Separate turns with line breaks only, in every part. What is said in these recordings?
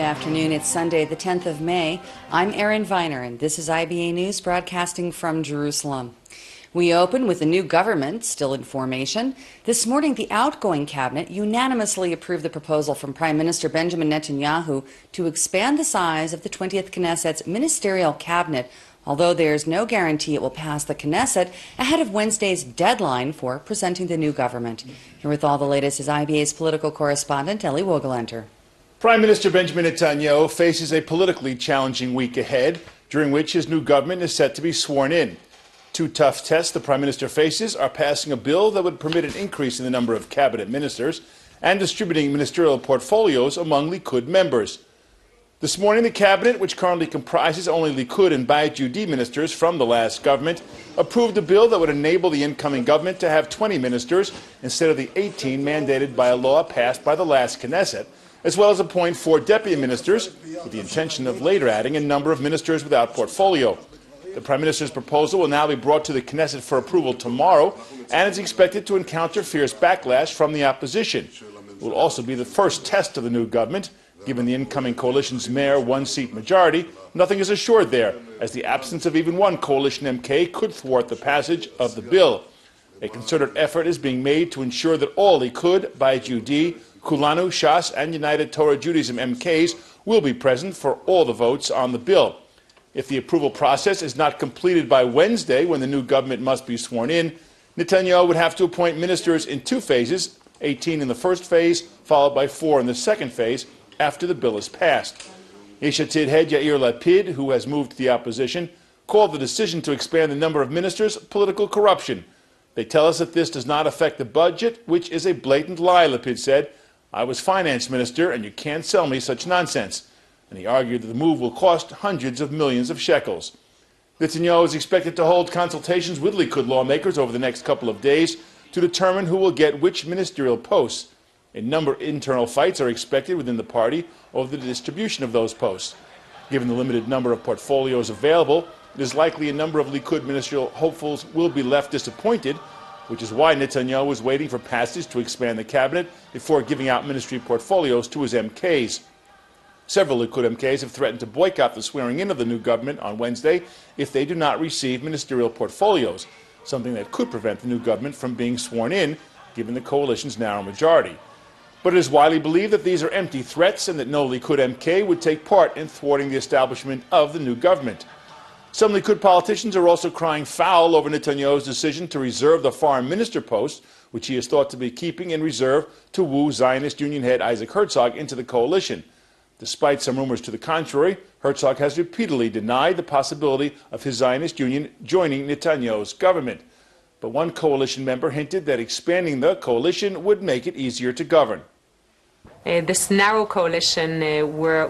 afternoon. It's Sunday, the 10th of May. I'm Erin Viner, and this is IBA News broadcasting from Jerusalem. We open with a new government still in formation. This morning, the outgoing cabinet unanimously approved the proposal from Prime Minister Benjamin Netanyahu to expand the size of the 20th Knesset's ministerial cabinet, although there's no guarantee it will pass the Knesset ahead of Wednesday's deadline for presenting the new government. Here with all the latest is IBA's political correspondent, Ellie Wogelenter.
Prime Minister Benjamin Netanyahu faces a politically challenging week ahead, during which his new government is set to be sworn in. Two tough tests the Prime Minister faces are passing a bill that would permit an increase in the number of cabinet ministers and distributing ministerial portfolios among Likud members. This morning, the cabinet, which currently comprises only Likud and Bayit Yehudi ministers from the last government, approved a bill that would enable the incoming government to have 20 ministers instead of the 18 mandated by a law passed by the last Knesset, as well as appoint 4 deputy ministers, with the intention of later adding a number of ministers without portfolio. The Prime Minister's proposal will now be brought to the Knesset for approval tomorrow, and is expected to encounter fierce backlash from the opposition. It will also be the first test of the new government. Given the incoming coalition's mayor one-seat majority, nothing is assured there, as the absence of even one coalition MK could thwart the passage of the bill. A concerted effort is being made to ensure that all Likud, Bayit Yehudi, Kulanu, Shas, and United Torah Judaism MKs will be present for all the votes on the bill. If the approval process is not completed by Wednesday, when the new government must be sworn in, Netanyahu would have to appoint ministers in 2 phases, 18 in the first phase, followed by 4 in the second phase, after the bill is passed. Yesh Atid head Yair Lapid, who has moved to the opposition, called the decision to expand the number of ministers political corruption. They tell us that this does not affect the budget, which is a blatant lie, Lapid said. I was finance minister, and you can't sell me such nonsense. And he argued that the move will cost hundreds of millions of shekels. Netanyahu is expected to hold consultations with Likud lawmakers over the next couple of days to determine who will get which ministerial posts. A number of internal fights are expected within the party over the distribution of those posts. Given the limited number of portfolios available, it is likely a number of Likud ministerial hopefuls will be left disappointed, which is why Netanyahu is waiting for passage to expand the cabinet before giving out ministry portfolios to his MKs. Several Likud MKs have threatened to boycott the swearing-in of the new government on Wednesday if they do not receive ministerial portfolios, something that could prevent the new government from being sworn in, given the coalition's narrow majority. But it is widely believed that these are empty threats and that no Likud MK would take part in thwarting the establishment of the new government. Some Likud politicians are also crying foul over Netanyahu's decision to reserve the foreign minister post, which he is thought to be keeping in reserve to woo Zionist Union head Isaac Herzog into the coalition. Despite some rumors to the contrary, Herzog has repeatedly denied the possibility of his Zionist Union joining Netanyahu's government. But one coalition member hinted that expanding the coalition would make it easier to govern.
This narrow coalition,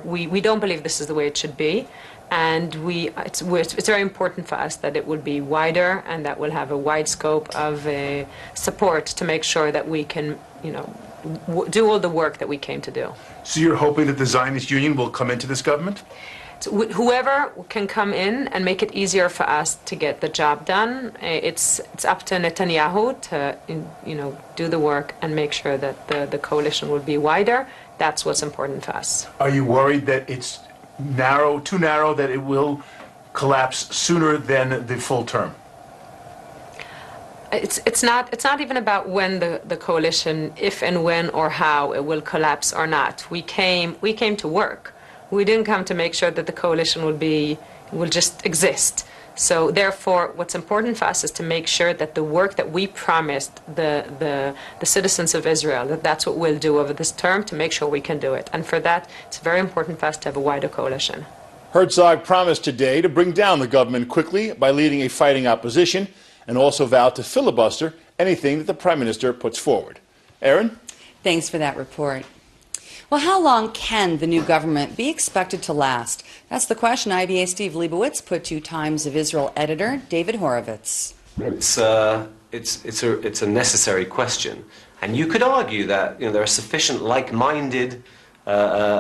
we don't believe this is the way it should be. And it's very important for us that it will be wider and that we'll have a wide scope of support to make sure that we can, do all the work that we came to do.
So you're hoping that the Zionist Union will come into this government?
So whoever can come in and make it easier for us to get the job done, it's up to Netanyahu to do the work and make sure that the coalition will be wider. That's what's important for us.
Are you worried that it's too narrow, that it will collapse sooner than the full term?
It's not even about when the coalition, if and when or how it will collapse or not. We came to work. We didn't come to make sure that the coalition will just exist. So therefore, what's important for us is to make sure that the work that we promised the citizens of Israel, that's what we'll do over this term to make sure we can do it. And for that, it's very important for us to have a wider coalition.
Herzog promised today to bring down the government quickly by leading a fighting opposition, and also vowed to filibuster anything that the Prime Minister puts forward. Erin?
Thanks for that report. Well, how long can the new government be expected to last? That's the question IBA Steve Leibowitz put to Times of Israel editor David Horovitz.
It's a necessary question, and you could argue that there are sufficient like-minded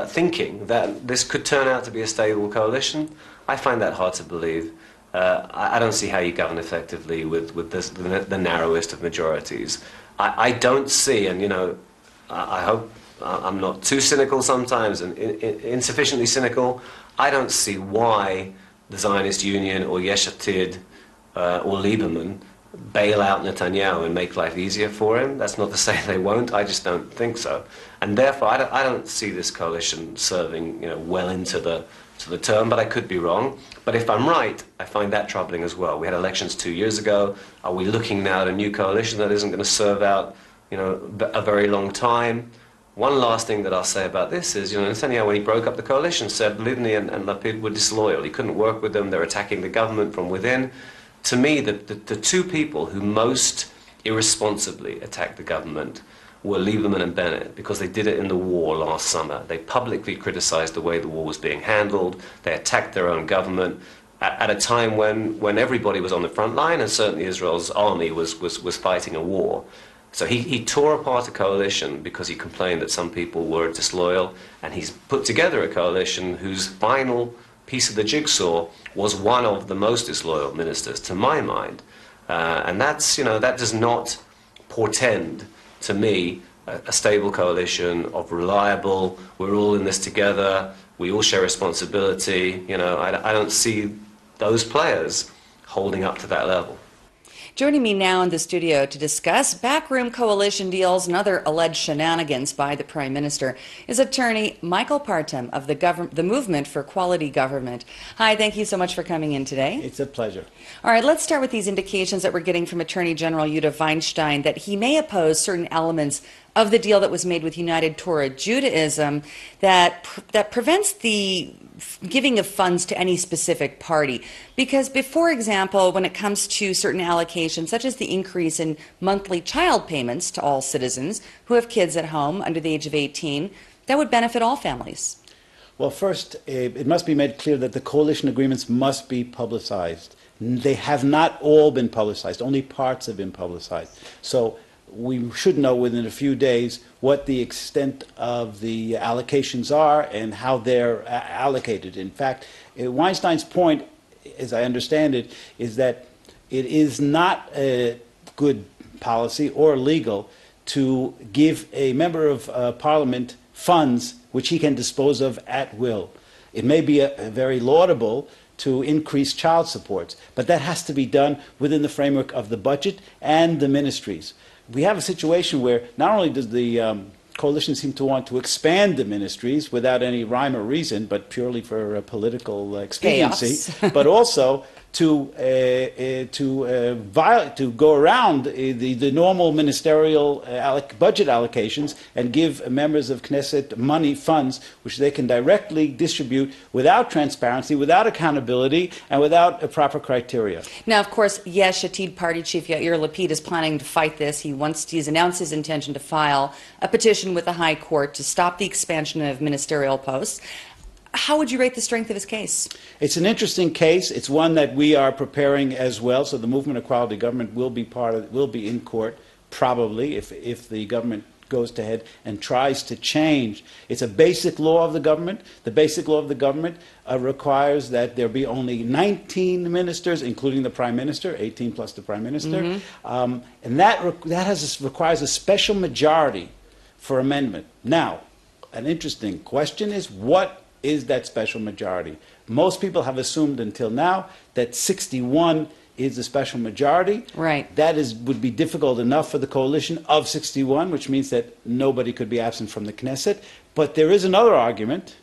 thinking that this could turn out to be a stable coalition. I find that hard to believe. I don't see how you govern effectively with the narrowest of majorities. I don't see, and I hope I'm not too cynical sometimes and insufficiently cynical. I don't see why the Zionist Union or Yesh Atid or Lieberman bail out Netanyahu and make life easier for him. That's not to say they won't. I just don't think so. And therefore, I don't see this coalition serving, well into the term, but I could be wrong. But if I'm right, I find that troubling as well. We had elections 2 years ago. Are we looking now at a new coalition that isn't going to serve out, a very long time? One last thing that I'll say about this is, Netanyahu, when he broke up the coalition, said Livni and Lapid were disloyal. He couldn't work with them. They're attacking the government from within. To me, the two people who most irresponsibly attacked the government were Lieberman and Bennett, because they did it in the war last summer. They publicly criticized the way the war was being handled. They attacked their own government at a time when everybody was on the front line, and certainly Israel's army was fighting a war. So he tore apart a coalition because he complained that some people were disloyal, and he's put together a coalition whose final piece of the jigsaw was one of the most disloyal ministers, to my mind. And that does not portend, to me, a stable coalition of reliable, we're all in this together, we all share responsibility. I don't see those players holding up to that level.
Joining me now in the studio to discuss backroom coalition deals and other alleged shenanigans by the Prime Minister is attorney Michael Partem of the Movement for Quality Government. Hi, thank you so much for coming in today.
It's a pleasure.
All right, let's start with these indications that we're getting from Attorney General Yehuda Weinstein that he may oppose certain elements of the deal that was made with United Torah Judaism that prevents the giving of funds to any specific party. Because, for example, when it comes to certain allocations, such as the increase in monthly child payments to all citizens who have kids at home under the age of 18, that would benefit all families.
Well, first, it must be made clear that the coalition agreements must be publicized. They have not all been publicized. Only parts have been publicized. So we should know within a few days what the extent of the allocations are and how they're allocated. In fact, Weinstein's point, as I understand it, is that it is not a good policy or legal to give a member of parliament funds which he can dispose of at will. It may be very laudable to increase child supports, but that has to be done within the framework of the budget and the ministries. We have a situation where not only does the coalition seem to want to expand the ministries without any rhyme or reason, but purely for political expediency, but also to go around the normal ministerial budget allocations and give members of Knesset money, funds, which they can directly distribute without transparency, without accountability, and without a proper criteria.
Now, of course, Yesh Atid Party Chief Yair Lapid is planning to fight this. He's announced his intention to file a petition with the High Court to stop the expansion of ministerial posts. How would you rate the strength of his case?
It's an interesting case. It's one that we are preparing as well. So the Movement of Quality Government will be in court, probably, if the government goes to head and tries to change. It's a basic law of the government. The basic law of the government requires that there be only 19 ministers, including the Prime Minister, 18 plus the Prime Minister. And that requires a special majority for amendment. Now, an interesting question is, what is that special majority? Most people have assumed until now that 61 is the special majority.
Right.
That would be difficult enough for the coalition of 61, which means that nobody could be absent from the Knesset. But there is another argument.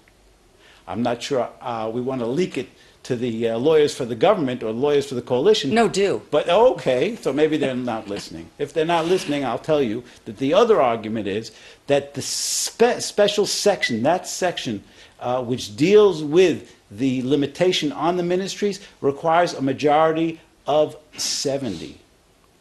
I'm not sure we want to leak it to the lawyers for the government or lawyers for the coalition.
No, do.
But okay, so maybe they're not listening. If they're not listening, I'll tell you that the other argument is that the special section, that section which deals with the limitation on the ministries, requires a majority of 70.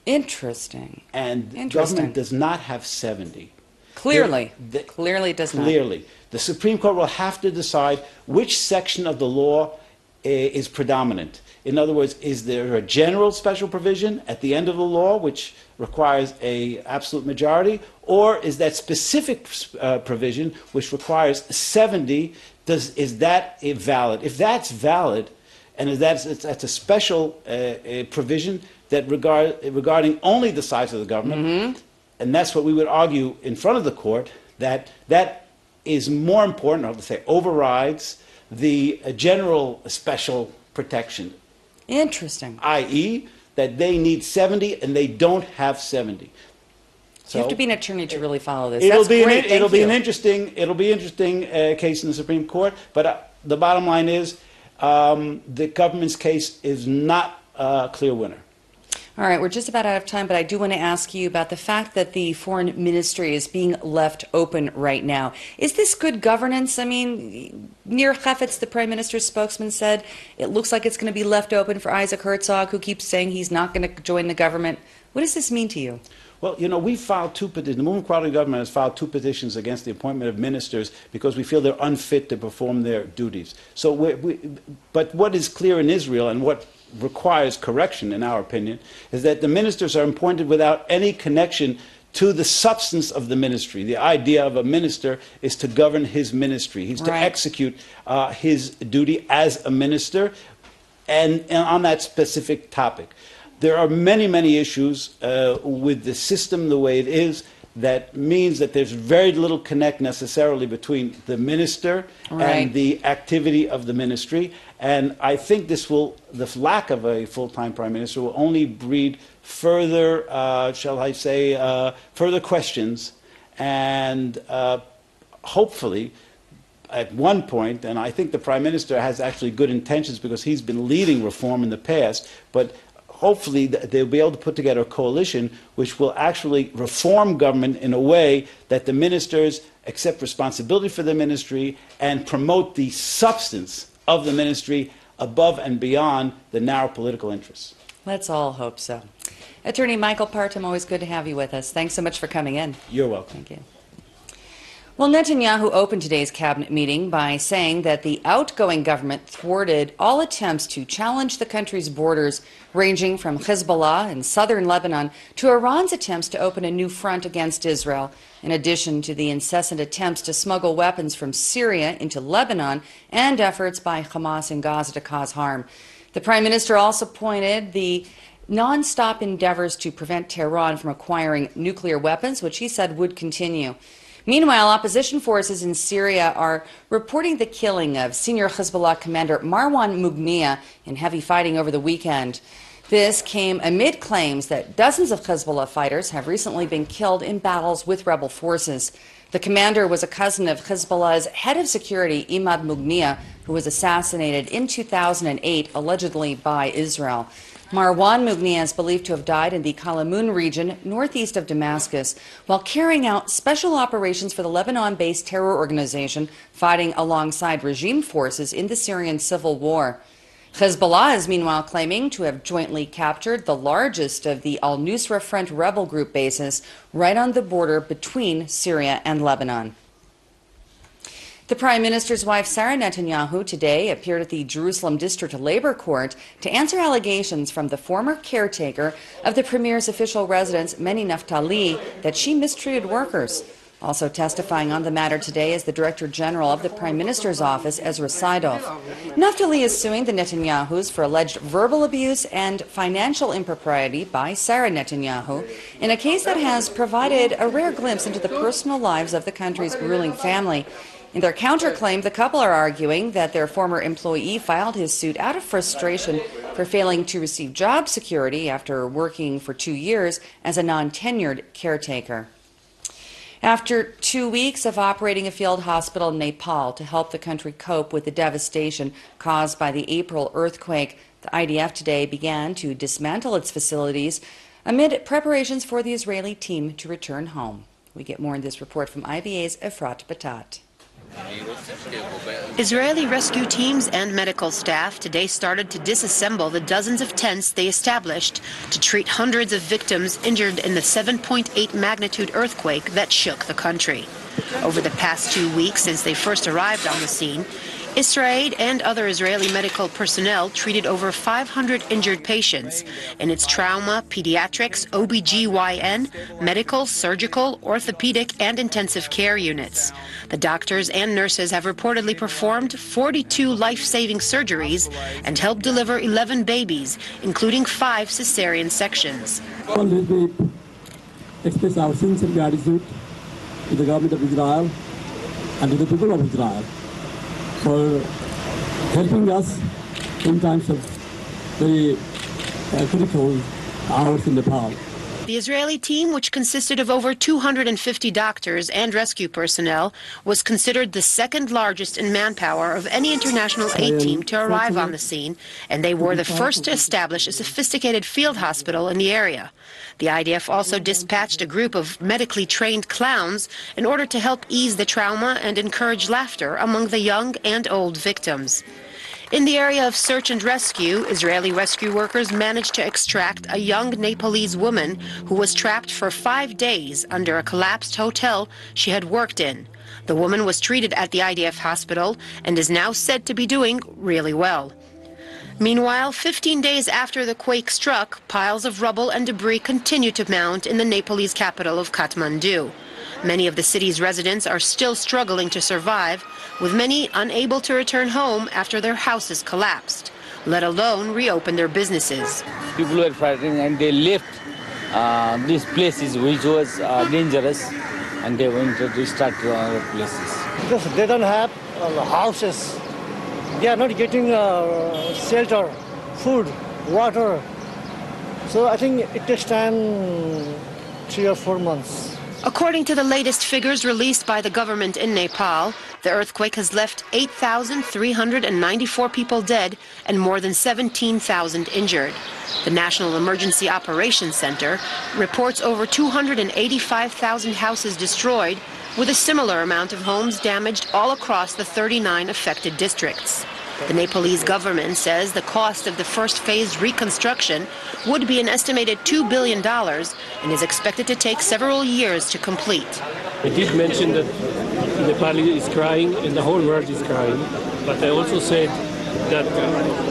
Interesting.
And government does not have 70.
Clearly. Clearly it does not.
Clearly. The Supreme Court will have to decide which section of the law is predominant. In other words, is there a general special provision at the end of the law which requires an absolute majority, or is that specific provision which requires 70? Is that valid? If that's valid, and if that's a special provision that regarding only the size of the government, and that's what we would argue in front of the court, That is more important, I'll say, overrides the general special protection.
Interesting.
I.e., that they need 70 and they don't have 70.
So you have to be an attorney to really follow this.
It'll
That's
be
great.
it'll be
Thank
an
you.
interesting case in the Supreme Court. But the bottom line is the government's case is not a clear winner.
All right, we're just about out of time, but I do want to ask you about the fact that the foreign ministry is being left open right now. Is this good governance? I mean, Nir Chafetz, the prime minister's spokesman, said it looks like it's going to be left open for Isaac Herzog, who keeps saying he's not going to join the government. What does this mean to you?
Well, you know, we filed 2 petitions. The Movement Quality Government has filed 2 petitions against the appointment of ministers because we feel they're unfit to perform their duties. So, but what is clear in Israel and what requires correction, in our opinion, is that the ministers are appointed without any connection to the substance of the ministry. The idea of a minister is to govern his ministry. He's to execute his duty as a minister and on that specific topic. There are many, many issues with the system the way it is that means that there's very little connect necessarily between the minister and the activity of the ministry. And I think this will, the lack of a full-time prime minister will only breed further, shall I say, further questions. And hopefully, at one point, and I think the prime minister has actually good intentions because he's been leading reform in the past, but hopefully they'll be able to put together a coalition which will actually reform government in a way that the ministers accept responsibility for the ministry and promote the substance of the ministry above and beyond the narrow political interests.
Let's all hope so. Attorney Michael Partum, always good to have you with us. Thanks so much for coming in.
You're welcome.
Thank you. Well, Netanyahu opened today's cabinet meeting by saying that the outgoing government thwarted all attempts to challenge the country's borders, ranging from Hezbollah in southern Lebanon to Iran's attempts to open a new front against Israel, in addition to the incessant attempts to smuggle weapons from Syria into Lebanon and efforts by Hamas in Gaza to cause harm. The Prime Minister also pointed the non-stop endeavors to prevent Tehran from acquiring nuclear weapons, which he said would continue. Meanwhile, opposition forces in Syria are reporting the killing of senior Hezbollah commander Marwan Mughniya in heavy fighting over the weekend. This came amid claims that dozens of Hezbollah fighters have recently been killed in battles with rebel forces. The commander was a cousin of Hezbollah's head of security, Imad Mughniya, who was assassinated in 2008, allegedly by Israel. Marwan Mughniya is believed to have died in the Kalamun region, northeast of Damascus, while carrying out special operations for the Lebanon-based terror organization fighting alongside regime forces in the Syrian civil war. Hezbollah is meanwhile claiming to have jointly captured the largest of the al-Nusra Front rebel group bases right on the border between Syria and Lebanon. The Prime Minister's wife, Sarah Netanyahu, today appeared at the Jerusalem District Labor Court to answer allegations from the former caretaker of the Premier's official residence, Meni Naftali, that she mistreated workers. Also testifying on the matter today is the Director General of the Prime Minister's office, Ezra Seidov. Naftali is suing the Netanyahus for alleged verbal abuse and financial impropriety by Sarah Netanyahu in a case that has provided a rare glimpse into the personal lives of the country's ruling family. In their counterclaim, the couple are arguing that their former employee filed his suit out of frustration for failing to receive job security after working for 2 years as a non-tenured caretaker. After 2 weeks of operating a field hospital in Nepal to help the country cope with the devastation caused by the April earthquake, the IDF today began to dismantle its facilities amid preparations for the Israeli team to return home. We get more in this report from IBA's Efrat Batat.
Israeli rescue teams and medical staff today started to disassemble the dozens of tents they established to treat hundreds of victims injured in the 7.8 magnitude earthquake that shook the country. Over the past 2 weeks since they first arrived on the scene, Israel and other Israeli medical personnel treated over 500 injured patients in its trauma, pediatrics, OBGYN, medical, surgical, orthopedic, and intensive care units. The doctors and nurses have reportedly performed 42 life-saving surgeries and helped deliver 11 babies, including 5 cesarean sections.
Express our sincere gratitude to the government of Israel and to the people of Israel for helping us in times of very critical hours in Nepal.
The Israeli team, which consisted of over 250 doctors and rescue personnel, was considered the second largest in manpower of any international aid team to arrive on the scene, and they were the first to establish a sophisticated field hospital in the area. The IDF also dispatched a group of medically trained clowns in order to help ease the trauma and encourage laughter among the young and old victims. In the area of search and rescue, Israeli rescue workers managed to extract a young Nepalese woman who was trapped for 5 days under a collapsed hotel she had worked in. The woman was treated at the IDF hospital and is now said to be doing really well. Meanwhile, 15 days after the quake struck, piles of rubble and debris continue to mount in the Nepalese capital of Kathmandu. Many of the city's residents are still struggling to survive, with many unable to return home after their houses collapsed, let alone reopen their businesses.
People were fighting and they left these places which was dangerous, and they went to restart to other places.
Because they don't have houses. They are not getting shelter, food, water. So I think it takes time, 3 or 4 months.
According to the latest figures released by the government in Nepal, the earthquake has left 8,394 people dead and more than 17,000 injured. The National Emergency Operations Center reports over 285,000 houses destroyed, with a similar amount of homes damaged all across the 39 affected districts. The Nepalese government says the cost of the first phase reconstruction would be an estimated $2 billion and is expected to take several years to complete.
I did mention that Nepal is crying and the whole world is crying, but I also said that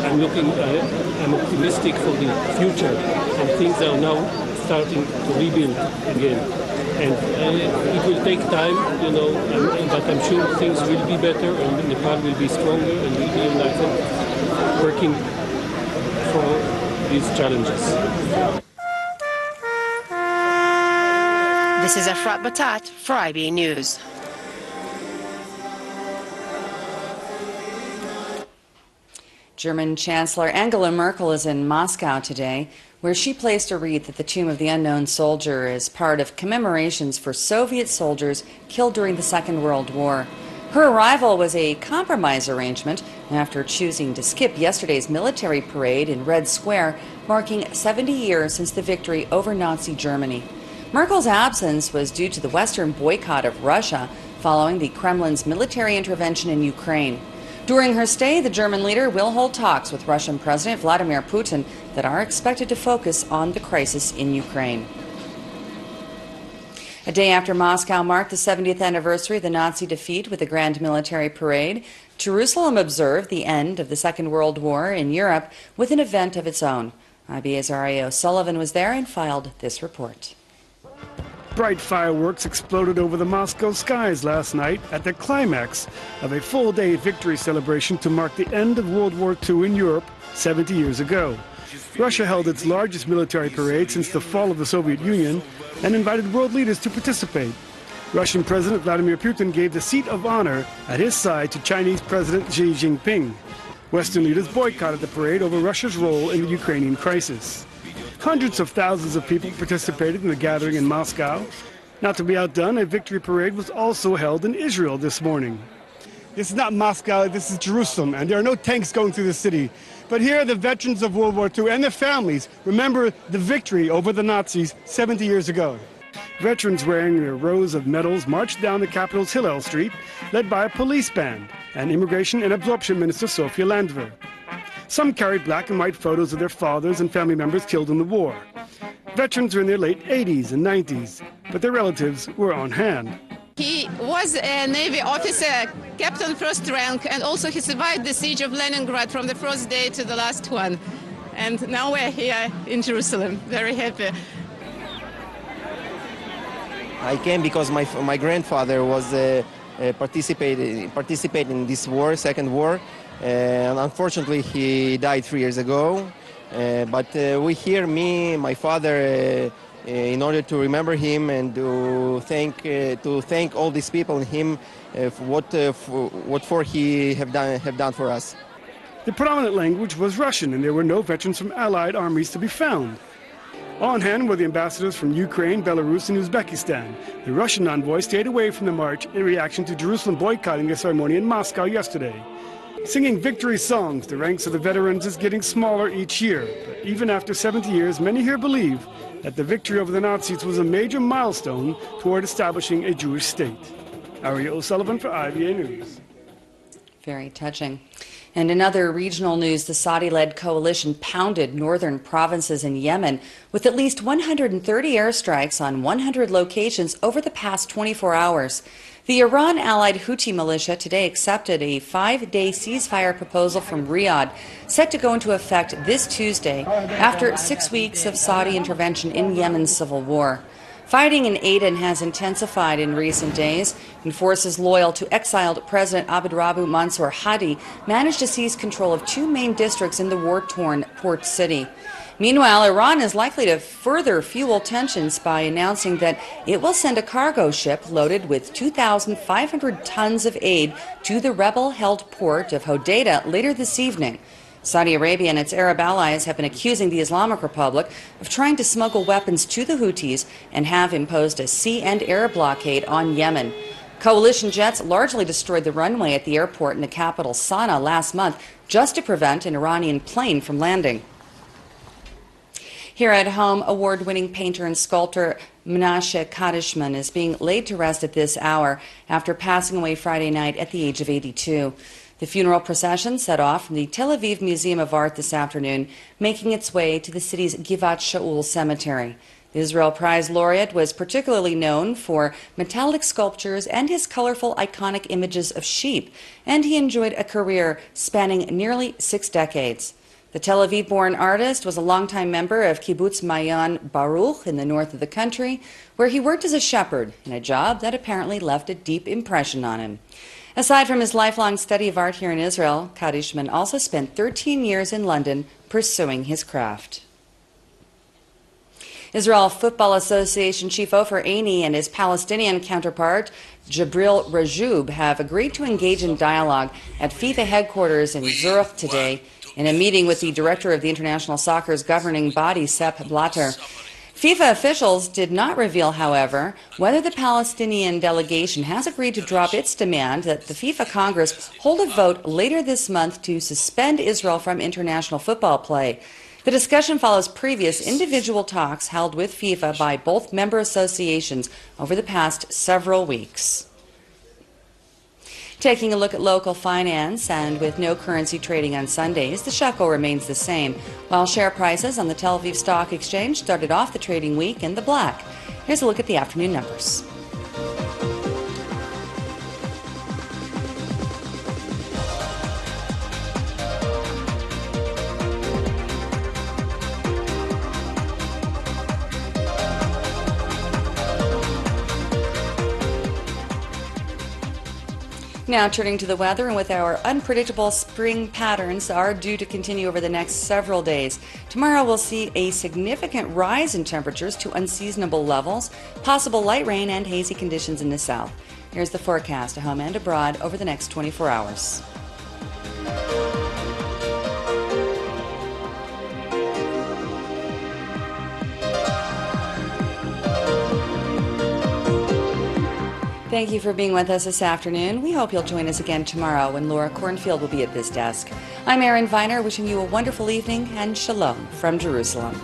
I'm optimistic for the future, and things are now starting to rebuild again. And it will take time, but I'm sure things will be better and Nepal will be stronger and will be united, working for these challenges.
This is Efrat Batat for IBA News.
German Chancellor Angela Merkel is in Moscow today, where she placed a wreath at the Tomb of the Unknown Soldier as part of commemorations for Soviet soldiers killed during the Second World War. Her arrival was a compromise arrangement after choosing to skip yesterday's military parade in Red Square, marking 70 years since the victory over Nazi Germany. Merkel's absence was due to the Western boycott of Russia following the Kremlin's military intervention in Ukraine. During her stay, the German leader will hold talks with Russian President Vladimir Putin that are expected to focus on the crisis in Ukraine. A day after Moscow marked the 70th anniversary of the Nazi defeat with a grand military parade, Jerusalem observed the end of the Second World War in Europe with an event of its own. IBA's R.A. O'Sullivan was there and filed this report.
Bright fireworks exploded over the Moscow skies last night at the climax of a full-day victory celebration to mark the end of World War II in Europe 70 years ago. Russia held its largest military parade since the fall of the Soviet Union and invited world leaders to participate. Russian President Vladimir Putin gave the seat of honor at his side to Chinese President Xi Jinping. Western leaders boycotted the parade over Russia's role in the Ukrainian crisis. Hundreds of thousands of people participated in the gathering in Moscow. Not to be outdone, a victory parade was also held in Israel this morning. This is not Moscow, this is Jerusalem, and there are no tanks going through the city. But here the veterans of World War II and their families remember the victory over the Nazis 70 years ago. Veterans wearing their rows of medals marched down the capital's Hillel Street, led by a police band and Immigration and Absorption Minister Sofia Landwehr. Some carried black and white photos of their fathers and family members killed in the war. Veterans were in their late 80s and 90s, but their relatives were on hand.
He was a Navy officer, captain first rank, and also he survived the siege of Leningrad from the first day to the last one. And now we're here in Jerusalem, very happy.
I came because my grandfather was participating in this war, Second War. And unfortunately, he died 3 years ago. But we here, me, my father, in order to remember him and to thank all these people and him for what he have done for us.
The predominant language was Russian, and there were no veterans from Allied armies to be found. On hand were the ambassadors from Ukraine, Belarus, and Uzbekistan. The Russian envoy stayed away from the march in reaction to Jerusalem boycotting the ceremony in Moscow yesterday. Singing victory songs, the ranks of the veterans is getting smaller each year. But even after 70 years, many here believe that the victory over the Nazis was a major milestone toward establishing a Jewish state. Ari O'Sullivan for IBA News.
Very touching. And in other regional news, the Saudi-led coalition pounded northern provinces in Yemen with at least 130 airstrikes on 100 locations over the past 24 hours. The Iran-allied Houthi militia today accepted a 5-day ceasefire proposal from Riyadh, set to go into effect this Tuesday after 6 weeks of Saudi intervention in Yemen's civil war. Fighting in Aden has intensified in recent days, and forces loyal to exiled President Abdrabbu Mansour Hadi managed to seize control of 2 main districts in the war-torn port city. Meanwhile, Iran is likely to further fuel tensions by announcing that it will send a cargo ship loaded with 2,500 tons of aid to the rebel-held port of Hodeidah later this evening. Saudi Arabia and its Arab allies have been accusing the Islamic Republic of trying to smuggle weapons to the Houthis and have imposed a sea and air blockade on Yemen. Coalition jets largely destroyed the runway at the airport in the capital Sana'a last month just to prevent an Iranian plane from landing. Here at home, award-winning painter and sculptor Menashe Kadishman is being laid to rest at this hour after passing away Friday night at the age of 82. The funeral procession set off from the Tel Aviv Museum of Art this afternoon, making its way to the city's Givat Shaul Cemetery. The Israel Prize laureate was particularly known for metallic sculptures and his colorful, iconic images of sheep, and he enjoyed a career spanning nearly 6 decades. The Tel Aviv-born artist was a longtime member of Kibbutz Mayan Baruch in the north of the country, where he worked as a shepherd in a job that apparently left a deep impression on him. Aside from his lifelong study of art here in Israel, Kadishman also spent 13 years in London pursuing his craft. Israel Football Association chief Ofer Eini and his Palestinian counterpart, Jabril Rajoub, have agreed to engage in dialogue at FIFA headquarters in Zurich today in a meeting with the director of the International Soccer's governing body, Sepp Blatter. FIFA officials did not reveal, however, whether the Palestinian delegation has agreed to drop its demand that the FIFA Congress hold a vote later this month to suspend Israel from international football play. The discussion follows previous individual talks held with FIFA by both member associations over the past several weeks. Taking a look at local finance, and with no currency trading on Sundays, the shekel remains the same, while share prices on the Tel Aviv Stock Exchange started off the trading week in the black. Here's a look at the afternoon numbers. Now turning to the weather, and with our unpredictable spring patterns are due to continue over the next several days. Tomorrow we'll see a significant rise in temperatures to unseasonable levels, possible light rain and hazy conditions in the south. Here's the forecast at home and abroad over the next 24 hours. Thank you for being with us this afternoon. We hope you'll join us again tomorrow when Laura Cornfield will be at this desk. I'm Erin Viner, wishing you a wonderful evening and shalom from Jerusalem.